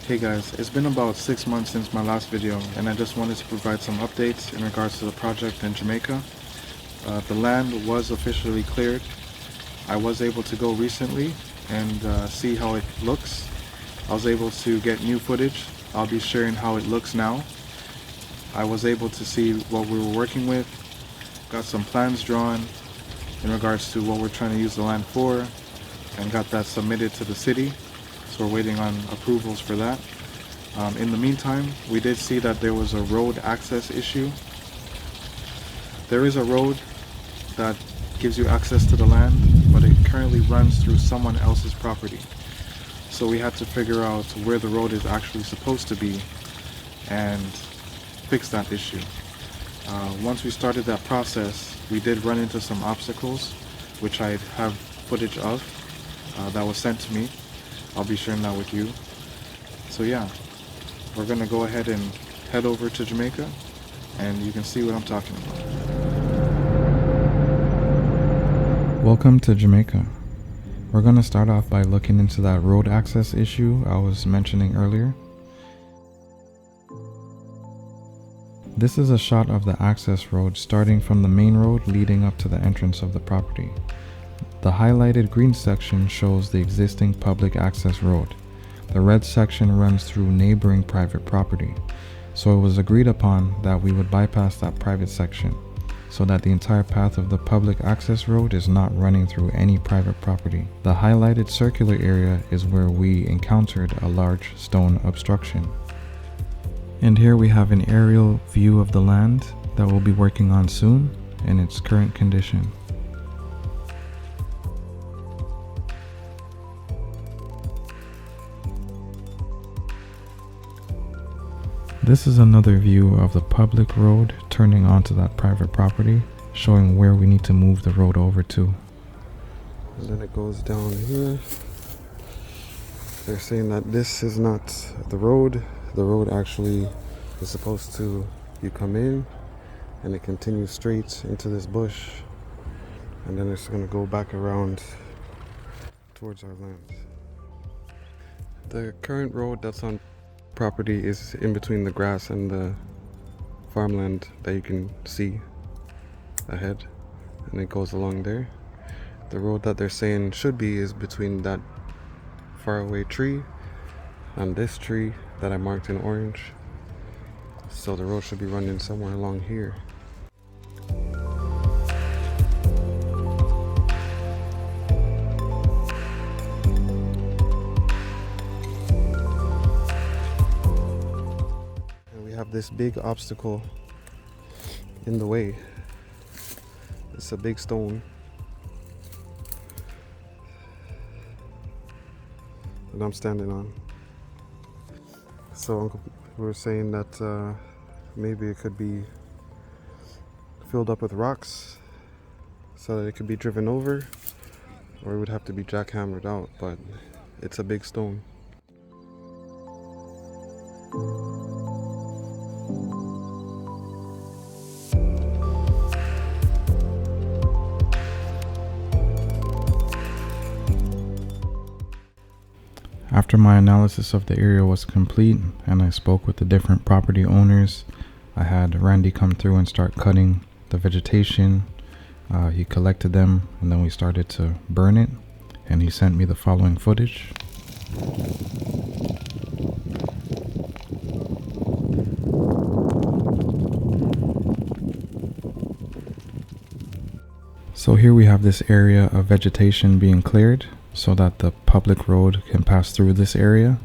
Hey guys, it's been about 6 months since my last video and I just wanted to provide some updates in regards to the project in Jamaica. The land was officially cleared. I was able to go recently and see how it looks. I was able to get new footage. I'll be sharing how it looks now. I was able to see what we were working with, got some plans drawn in regards to what we're trying to use the land for, and got that submitted to the city. So we're waiting on approvals for that. In the meantime, we did see that there was a road access issue. There is a road that gives you access to the land, but it currently runs through someone else's property. So we had to figure out where the road is actually supposed to be and fix that issue. Once we started that process, we did run into some obstacles, which I have footage of that was sent to me. I'll be sharing that with you. So yeah, we're gonna go ahead and head over to Jamaica and you can see what I'm talking about. Welcome to Jamaica. We're gonna start off by looking into that road access issue I was mentioning earlier. This is a shot of the access road starting from the main road leading up to the entrance of the property. The highlighted green section shows the existing public access road. The red section runs through neighboring private property. So it was agreed upon that we would bypass that private section so that the entire path of the public access road is not running through any private property. The highlighted circular area is where we encountered a large stone obstruction. And here we have an aerial view of the land that we'll be working on soon in its current condition. This is another view of the public road turning onto that private property, showing where we need to move the road over to. And then it goes down here. They're saying that this is not the road. The road actually is supposed to, you come in and it continues straight into this bush and then it's going to go back around towards our land. The current road that's on property is in between the grass and the farmland that you can see ahead, and it goes along there. The road that they're saying should be is between that faraway tree and this tree that I marked in orange. So the road should be running somewhere along here. This big obstacle in the way. It's a big stone that I'm standing on. So we were saying that maybe it could be filled up with rocks so that it could be driven over, or it would have to be jackhammered out, but it's a big stone. After my analysis of the area was complete and I spoke with the different property owners, I had Randy come through and start cutting the vegetation. He collected them and then we started to burn it, and he sent me the following footage. So here we have this area of vegetation being cleared so that the public road can pass through this area,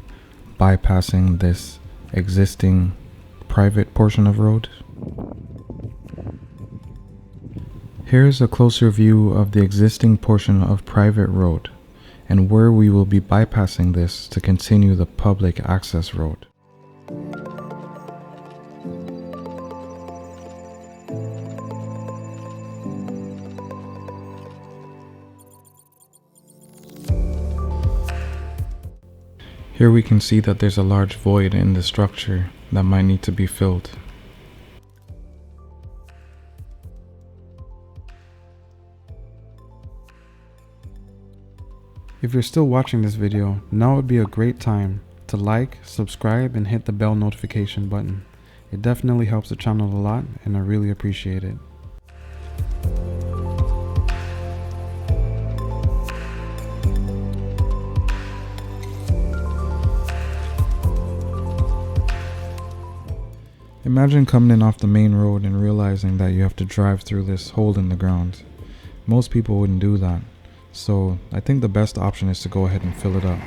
bypassing this existing private portion of road. Here's a closer view of the existing portion of private road and where we will be bypassing this to continue the public access road. Here we can see that there's a large void in the structure that might need to be filled. If you're still watching this video, now would be a great time to like, subscribe, and hit the bell notification button. It definitely helps the channel a lot, and I really appreciate it. Imagine coming in off the main road and realizing that you have to drive through this hole in the ground. Most people wouldn't do that, so I think the best option is to go ahead and fill it up.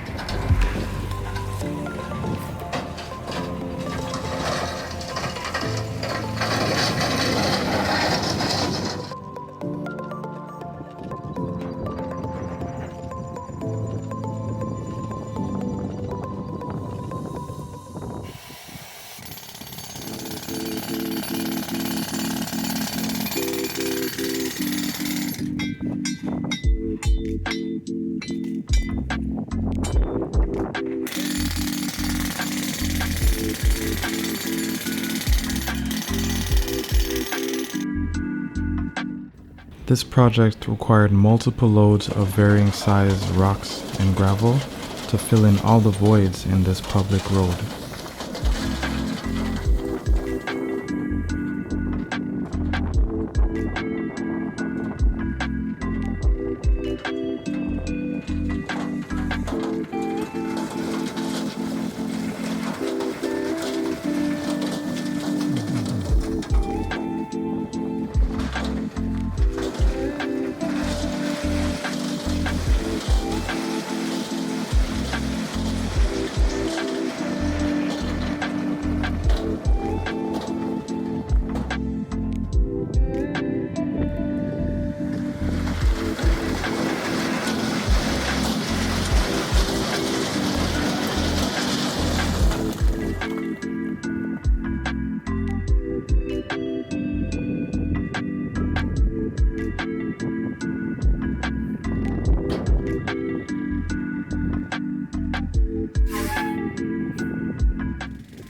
This project required multiple loads of varying size rocks and gravel to fill in all the voids in this public road.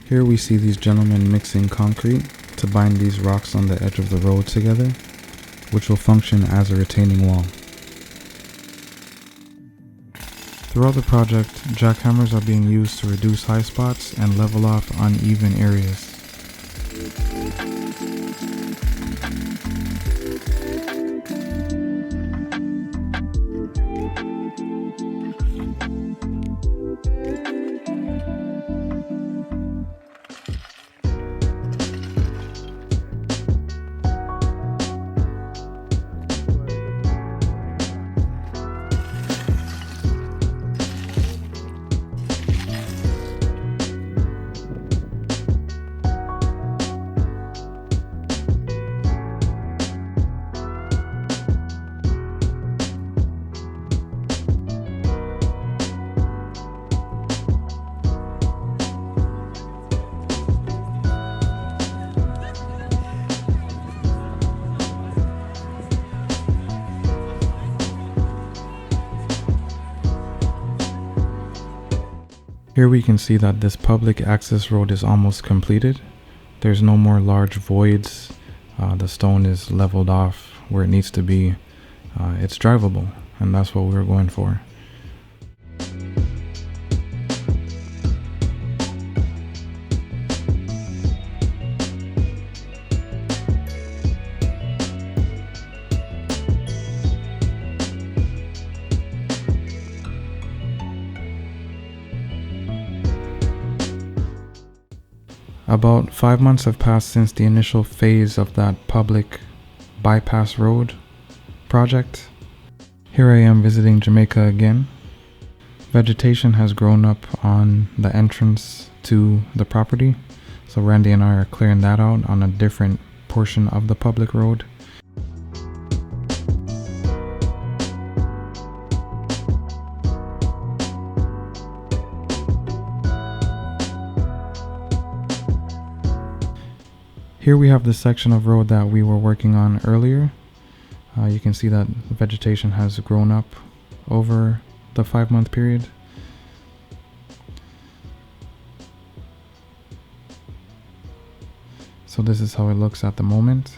Here we see these gentlemen mixing concrete to bind these rocks on the edge of the road together, which will function as a retaining wall. Throughout the project, jackhammers are being used to reduce high spots and level off uneven areas. Here we can see that this public access road is almost completed. There's no more large voids. The stone is leveled off where it needs to be. It's drivable, and that's what we were going for. About 5 months have passed since the initial phase of that public bypass road project. Here I am visiting Jamaica again. Vegetation has grown up on the entrance to the property, so Randy and I are clearing that out on a different portion of the public road. Here we have the section of road that we were working on earlier. You can see that vegetation has grown up over the 5-month period. So this is how it looks at the moment.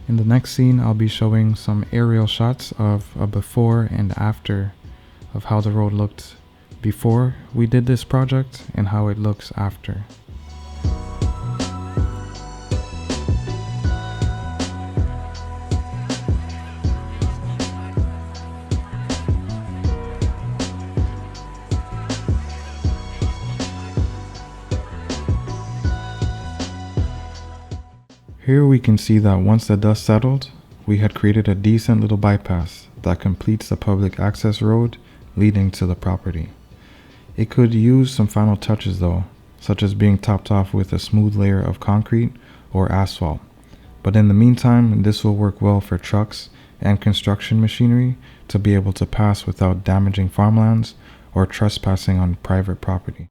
In the next scene, I'll be showing some aerial shots of a before and after of how the road looked before we did this project and how it looks after. Here we can see that once the dust settled, we had created a decent little bypass that completes the public access road leading to the property. It could use some final touches though, such as being topped off with a smooth layer of concrete or asphalt. But in the meantime, this will work well for trucks and construction machinery to be able to pass without damaging farmlands or trespassing on private property.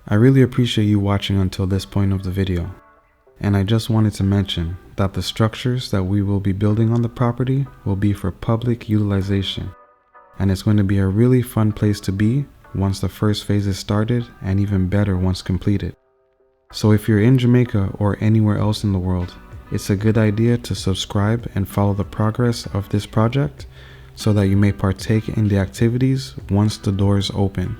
I really appreciate you watching until this point of the video, and I just wanted to mention that the structures that we will be building on the property will be for public utilization, and it's going to be a really fun place to be once the first phase is started, and even better once completed. So if you're in Jamaica or anywhere else in the world, it's a good idea to subscribe and follow the progress of this project so that you may partake in the activities once the doors open.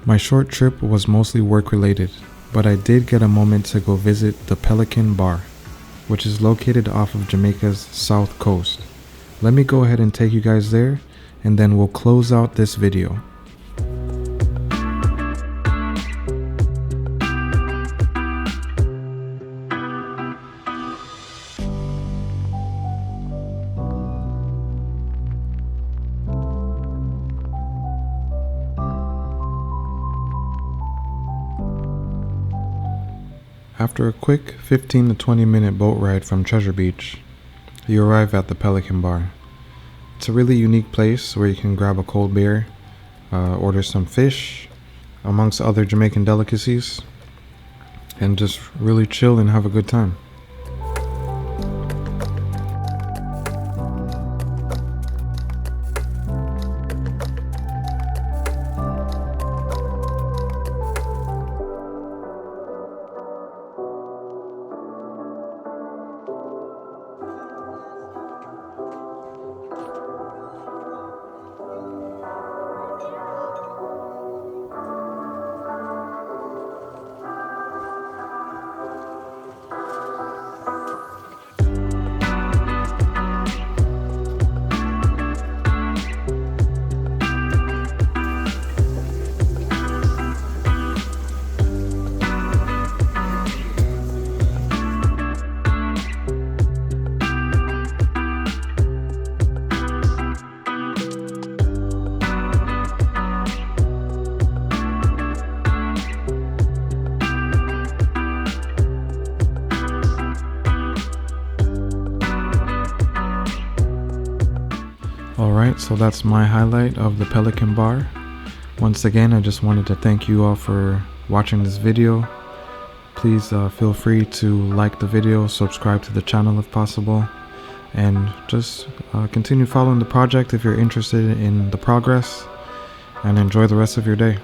My short trip was mostly work related, but I did get a moment to go visit the Pelican Bar, which is located off of Jamaica's south coast. Let me go ahead and take you guys there, and then we'll close out this video. After a quick 15 to 20 minute boat ride from Treasure Beach, you arrive at the Pelican Bar. It's a really unique place where you can grab a cold beer, order some fish, amongst other Jamaican delicacies, and just really chill and have a good time. Alright, so that's my highlight of the Pelican Bar. Once again, I just wanted to thank you all for watching this video. Please feel free to like the video, subscribe to the channel if possible, and just continue following the project if you're interested in the progress, and enjoy the rest of your day.